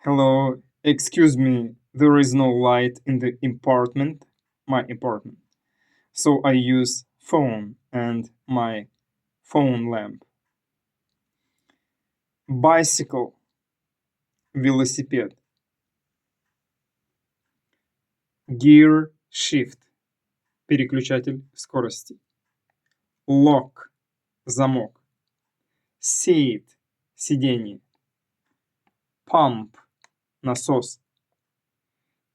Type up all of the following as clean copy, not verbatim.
Hello, excuse me, there is no light in the apartment, my apartment. So I use phone and my phone lamp. Bicycle, велосипед. Gear shift, переключатель скорости. Lock, замок. Seat, сиденье. Pump, насос.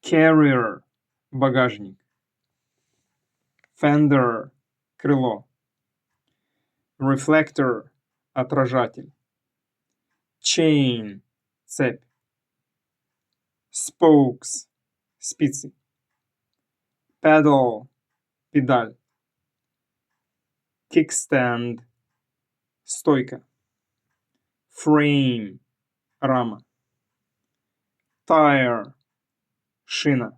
Carrier, багажник. Fender, крыло. Reflector, отражатель. Chain, цепь. Spokes, спицы. Pedal, педаль. Kickstand, стойка. Frame, рама. Tire, шина.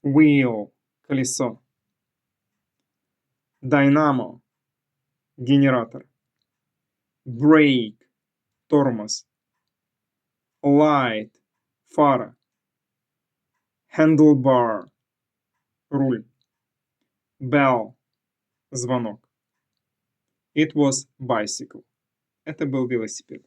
Wheel, колесо. Dynamo, генератор. Brake, тормоз. Light, фара. Handlebar, руль. Bell, звонок. It was bicycle. Это был велосипед.